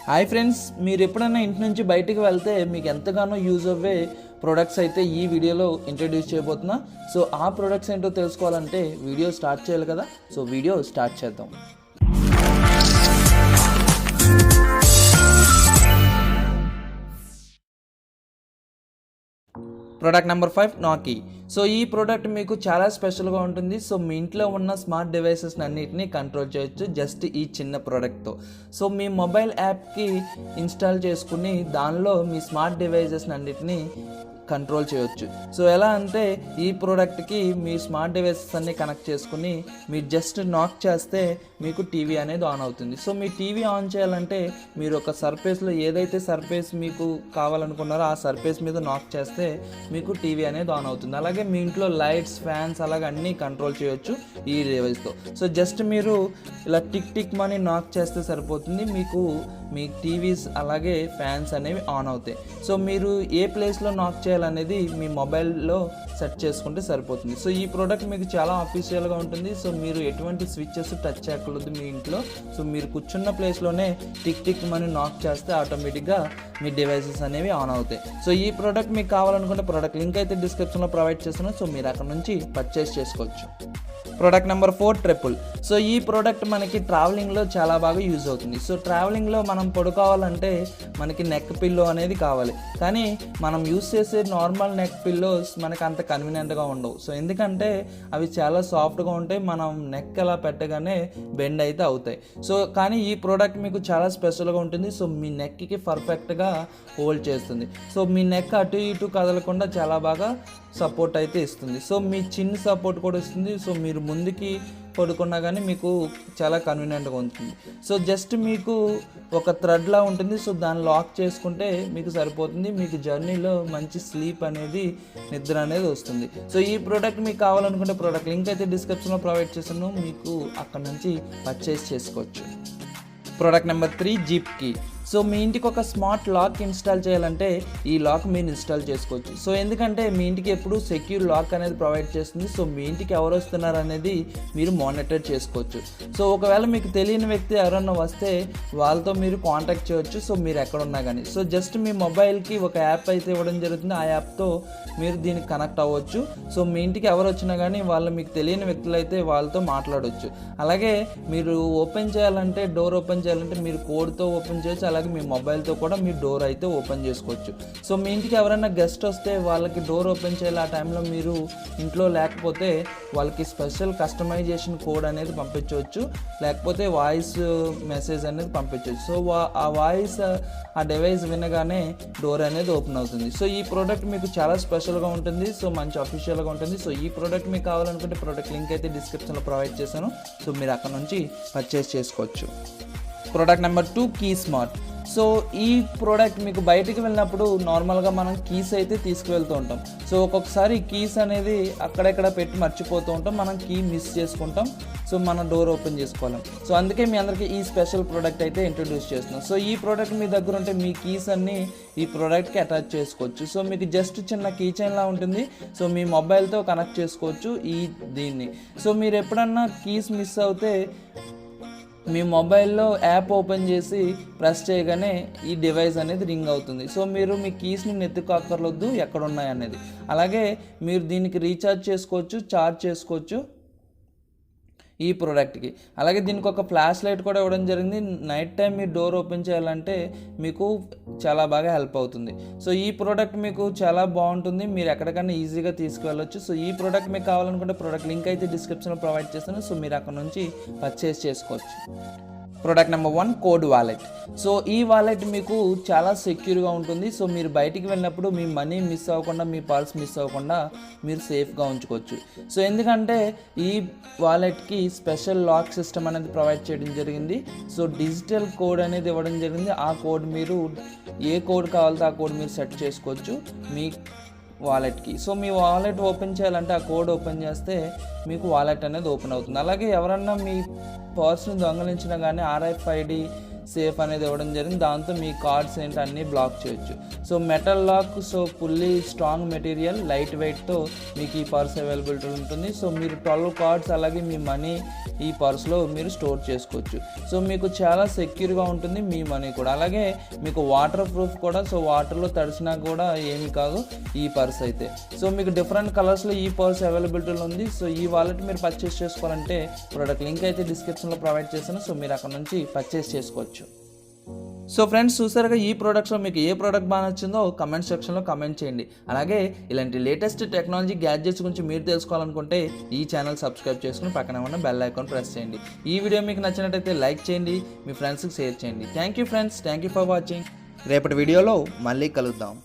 Hi friends, మీరు ఎప్పుడైనా ఇంటి నుంచి బయటికి వెళ్తే మీకు ఎంతగానో యూజ్ అవ్వే ప్రొడక్ట్స్ అయితే ఈ వీడియోలో ఇంట్రడ్యూస్ చేయబోతున్నా. సో ఆ ప్రొడక్ట్స్ ఏంటో తెలుసుకోవాలంటే వీడియో స్టార్ట్ చేయాలి కదా. సో వీడియో స్టార్ట్ చేద్దాం. ప్రోడక్ట్ నెంబర్ 5 నాకీ. సో ఈ ప్రోడక్ట్ మీకు చాలా స్పెషల్గా ఉంటుంది. సో మీ ఇంట్లో ఉన్న స్మార్ట్ డివైసెస్ అన్నిటిని కంట్రోల్ చేయొచ్చు జస్ట్ ఈ చిన్న ప్రోడక్ట్తో. సో మీ మొబైల్ యాప్కి ఇన్స్టాల్ చేసుకుని దానిలో మీ స్మార్ట్ డివైసెస్ అన్నిటిని కంట్రోల్ చేయొచ్చు. సో ఎలా అంటే ఈ ప్రోడక్ట్కి మీ స్మార్ట్ డివైసెస్ అన్ని కనెక్ట్ చేసుకుని మీరు జస్ట్ నాక్ చేస్తే మీకు టీవీ అనేది ఆన్ అవుతుంది. సో మీ టీవీ ఆన్ చేయాలంటే మీరు ఒక సర్ఫేస్లో ఏదైతే సర్ఫేస్ మీకు కావాలనుకున్నారో ఆ సర్ఫేస్ మీద నాక్ చేస్తే మీకు టీవీ అనేది ఆన్ అవుతుంది. అలాగే మీ ఇంట్లో లైట్స్, ఫ్యాన్స్ అలాగే అన్నీ కంట్రోల్ చేయొచ్చు ఈ డివైస్తో. సో జస్ట్ మీరు ఇలా టిక్ టిక్ మని నాక్ చేస్తే సరిపోతుంది, మీకు మీ టీవీస్ అలాగే ఫ్యాన్స్ అనేవి ఆన్ అవుతాయి. సో మీరు ఏ ప్లేస్లో నాక్ చేయాలనేది మీ మొబైల్లో సెట్ చేసుకుంటే సరిపోతుంది. సో ఈ ప్రోడక్ట్ మీకు చాలా అఫీషియల్గా ఉంటుంది. సో మీరు ఎటువంటి స్విచ్చెస్ టచ్ చేయకూడదు మీ ఇంట్లో. సో మీరు కూర్చున్న ప్లేస్లోనే టిక్ టిక్ మని నాక్ చేస్తే ఆటోమేటిక్గా మీ డివైసెస్ అనేవి ఆన్ అవుతాయి. సో ఈ ప్రోడక్ట్ మీకు కావాలనుకుంటే ప్రోడక్ట్ లింక్ అయితే డిస్క్రిప్షన్లో ప్రొవైడ్ చేస్తున్నాను. సో మీరు అక్కడ నుంచి పర్చేస్ చేసుకోవచ్చు. Product number 4 triple. సో ఈ ప్రోడక్ట్ మనకి ట్రావెలింగ్లో చాలా బాగా యూజ్ అవుతుంది. సో ట్రావెలింగ్లో మనం పడుకోవాలంటే మనకి నెక్ పిల్లో అనేది కావాలి, కానీ మనం యూజ్ చేసే నార్మల్ నెక్ పిల్లోస్ మనకి అంత కన్వీనియంట్గా ఉండవు. సో ఎందుకంటే అవి చాలా సాఫ్ట్గా ఉంటాయి, మనం నెక్ అలా పెట్టగానే బెండ్ అయితే అవుతాయి. సో కానీ ఈ ప్రోడక్ట్ మీకు చాలా స్పెషల్గా ఉంటుంది. సో మీ నెక్కి పర్ఫెక్ట్గా హోల్డ్ చేస్తుంది. సో మీ నెక్ అటు ఇటు కదలకుండా చాలా బాగా సపోర్ట్ అయితే ఇస్తుంది. సో మీ చిన్న సపోర్ట్ కూడా ఇస్తుంది. సో మీరు ముందుకి పడుకున్నా కానీ మీకు చాలా కన్వీనియంట్గా ఉంటుంది. సో జస్ట్ మీకు ఒక థ్రెడ్లా ఉంటుంది. సో దాన్ని లాక్ చేసుకుంటే మీకు సరిపోతుంది. మీకు జర్నీలో మంచి స్లీప్ అనేది, నిద్ర అనేది వస్తుంది. సో ఈ ప్రోడక్ట్ మీకు కావాలనుకుంటే ప్రోడక్ట్ లింక్ అయితే డిస్క్రిప్షన్లో ప్రొవైడ్ చేశాను, మీకు అక్కడ నుంచి పర్చేస్ చేసుకోవచ్చు. ప్రోడక్ట్ నెంబర్ 3 జీప్ కీ. సో మీ ఇంటికి ఒక స్మార్ట్ లాక్ ఇన్స్టాల్ చేయాలంటే ఈ లాక్ మీరు ఇన్స్టాల్ చేసుకోవచ్చు. సో ఎందుకంటే మీ ఇంటికి ఎప్పుడు సెక్యూర్ లాక్ అనేది ప్రొవైడ్ చేస్తుంది. సో మీ ఇంటికి ఎవరు వస్తున్నారు అనేది మీరు మానిటర్ చేసుకోవచ్చు. సో ఒకవేళ మీకు తెలియని వ్యక్తి ఎవరన్నా వస్తే వాళ్ళతో మీరు కాంటాక్ట్ చేయవచ్చు. సో మీరు ఎక్కడున్నా కానీ సో జస్ట్ మీ మొబైల్కి ఒక యాప్ అయితే ఇవ్వడం జరుగుతుంది. ఆ యాప్తో మీరు దీనికి కనెక్ట్ అవ్వచ్చు. సో మీ ఇంటికి ఎవరు వచ్చినా కానీ వాళ్ళు మీకు తెలియని వ్యక్తులు అయితే వాళ్ళతో మాట్లాడవచ్చు. అలాగే మీరు ఓపెన్ చేయాలంటే, డోర్ ఓపెన్ చేయాలంటే మీరు కోడ్తో ఓపెన్ చేయొచ్చు. అలాగే మీ మొబైల్తో కూడా మీ డోర్ అయితే ఓపెన్ చేసుకోవచ్చు. సో మీ ఇంటికి ఎవరైనా గెస్ట్ వస్తే వాళ్ళకి డోర్ ఓపెన్ చేయాలి, ఆ టైంలో మీరు ఇంట్లో లేకపోతే వాళ్ళకి స్పెషల్ కస్టమైజేషన్ కోడ్ అనేది పంపించవచ్చు, లేకపోతే వాయిస్ మెసేజ్ అనేది పంపించవచ్చు. సో ఆ వాయిస్ ఆ డివైస్ వినగానే డోర్ అనేది ఓపెన్ అవుతుంది. సో ఈ ప్రోడక్ట్ మీకు చాలా స్పెషల్గా ఉంటుంది. సో మంచి అఫీషియల్గా ఉంటుంది. సో ఈ ప్రోడక్ట్ మీకు కావాలనుకుంటే ప్రోడక్ట్ లింక్ అయితే డిస్క్రిప్షన్లో ప్రొవైడ్ చేశాను. సో మీరు అక్కడ నుంచి పర్చేస్ చేసుకోవచ్చు. Product number 2 key smart. So ఈ ప్రోడక్ట్ మీకు బయటికి వెళ్ళినప్పుడు నార్మల్గా మనం కీస్ అయితే తీసుకువెళ్తూ ఉంటాం. సో ఒక్కొక్కసారి కీస్ అనేది అక్కడెక్కడ పెట్టి మర్చిపోతూ ఉంటాం, మనం కీ మిస్ చేసుకుంటాం. సో మన డోర్ ఓపెన్ చేసుకోలేం. సో అందుకే మీ అందరికీ ఈ స్పెషల్ ప్రోడక్ట్ అయితే ఇంట్రొడ్యూస్ చేస్తున్నాం. సో ఈ ప్రోడక్ట్ మీ దగ్గర ఉంటే మీ కీస్ అన్నీ ఈ ప్రోడక్ట్కి అటాచ్ చేసుకోవచ్చు. సో మీకు జస్ట్ చిన్న కీ చైన్లా ఉంటుంది. సో మీ మొబైల్తో కనెక్ట్ చేసుకోవచ్చు దీన్ని. సో మీరు ఎప్పుడన్నా కీస్ మిస్ అవుతే మీ మొబైల్లో యాప్ ఓపెన్ చేసి ప్రెస్ చేయగానే ఈ డివైస్ అనేది రింగ్ అవుతుంది. సో మీరు మీ కీస్ని నెత్తుకోక్కర్లొద్దు ఎక్కడ ఉన్నాయి అనేది. అలాగే మీరు దీనికి రీఛార్జ్ చేసుకోవచ్చు, ఛార్జ్ చేసుకోవచ్చు ఈ ప్రోడక్ట్కి. అలాగే దీనికి ఒక ఫ్లాష్ లైట్ కూడా ఇవ్వడం జరిగింది. నైట్ టైం మీరు డోర్ ఓపెన్ చేయాలంటే మీకు చాలా బాగా హెల్ప్ అవుతుంది. సో ఈ ప్రోడక్ట్ మీకు చాలా బాగుంటుంది, మీరు ఎక్కడికైనా ఈజీగా తీసుకువెళ్ళొచ్చు. సో ఈ ప్రోడక్ట్ మీకు కావాలనుకుంటే ప్రోడక్ట్ లింక్ అయితే డిస్క్రిప్షన్లో ప్రొవైడ్ చేస్తాను. సో మీరు అక్కడ నుంచి పర్చేస్ చేసుకోవచ్చు. Product number 1 code wallet. So ఈ వాలెట్ మీకు చాలా సెక్యూర్గా ఉంటుంది. సో మీరు బయటికి వెళ్ళినప్పుడు మీ మనీ మిస్ అవ్వకుండా, మీ పర్స్ మిస్ అవ్వకుండా మీరు సేఫ్గా ఉంచుకోవచ్చు. సో ఎందుకంటే ఈ వాలెట్కి స్పెషల్ లాక్ సిస్టమ్ అనేది ప్రొవైడ్ చేయడం జరిగింది. సో డిజిటల్ కోడ్ అనేది ఇవ్వడం జరిగింది. ఆ కోడ్ మీరు ఏ కోడ్ కావాలో ఆ కోడ్ మీరు సెట్ చేసుకోవచ్చు మీ వాలెట్కి. సో మీ వాలెట్ ఓపెన్ చేయాలంటే ఆ కోడ్ ఓపెన్ చేస్తే మీకు వాలెట్ అనేది ఓపెన్ అవుతుంది. అలాగే ఎవరన్నా మీ పర్స్ని దొంగలించినా కానీ RFID సేఫ్ అనేది ఇవ్వడం జరిగింది. దాంతో మీ కార్డ్స్ ఏంటి అన్నీ బ్లాక్ చేయొచ్చు. So metal lock, so fully strong material, light వెయిట్తో మీకు ఈ పర్స్ అవైలబిలిటీ ఉంటుంది. సో మీరు 12 కార్డ్స్ అలాగే మీ మనీ ఈ పర్స్లో మీరు స్టోర్ చేసుకోవచ్చు. సో మీకు చాలా సెక్యూర్గా ఉంటుంది మీ మనీ కూడా. అలాగే మీకు వాటర్ ప్రూఫ్ కూడా, సో వాటర్లో తడిసినా కూడా ఏమి కాదు ఈ పర్స్ అయితే. సో మీకు డిఫరెంట్ కలర్స్లో ఈ పర్స్ అవైలబిలిటీలో ఉంది. సో ఈ వాలెట్ మీరు పర్చేస్ చేసుకోవాలంటే ప్రోడక్ట్ లింక్ అయితే డిస్క్రిప్షన్లో ప్రొవైడ్ చేశాను. సో మీరు అక్కడ నుంచి పర్చేస్ చేసుకోవచ్చు. సో ఫ్రెండ్స్, చూసారుగా ఈ ప్రోడక్ట్స్లో మీకు ఏ ప్రోడక్ట్ బాగా నచ్చిందో కమెంట్ సెక్షన్లో కమెంట్ చేయండి. అలాగే ఇలాంటి లేటెస్ట్ టెక్నాలజీ గ్యాడ్జెట్స్ గురించి మీరు తెలుసుకోవాలనుకుంటే ఈ ఛానల్ సబ్స్క్రైబ్ చేసుకుని పక్కన ఉన్న బెల్ ఐకాన్ ప్రెస్ చేయండి. ఈ వీడియో మీకు నచ్చినట్టయితే లైక్ చేయండి, మీ ఫ్రెండ్స్కి షేర్ చేయండి. Thank you friends, thank you for watching. రేపటి వీడియోలో మళ్ళీ కలుద్దాం.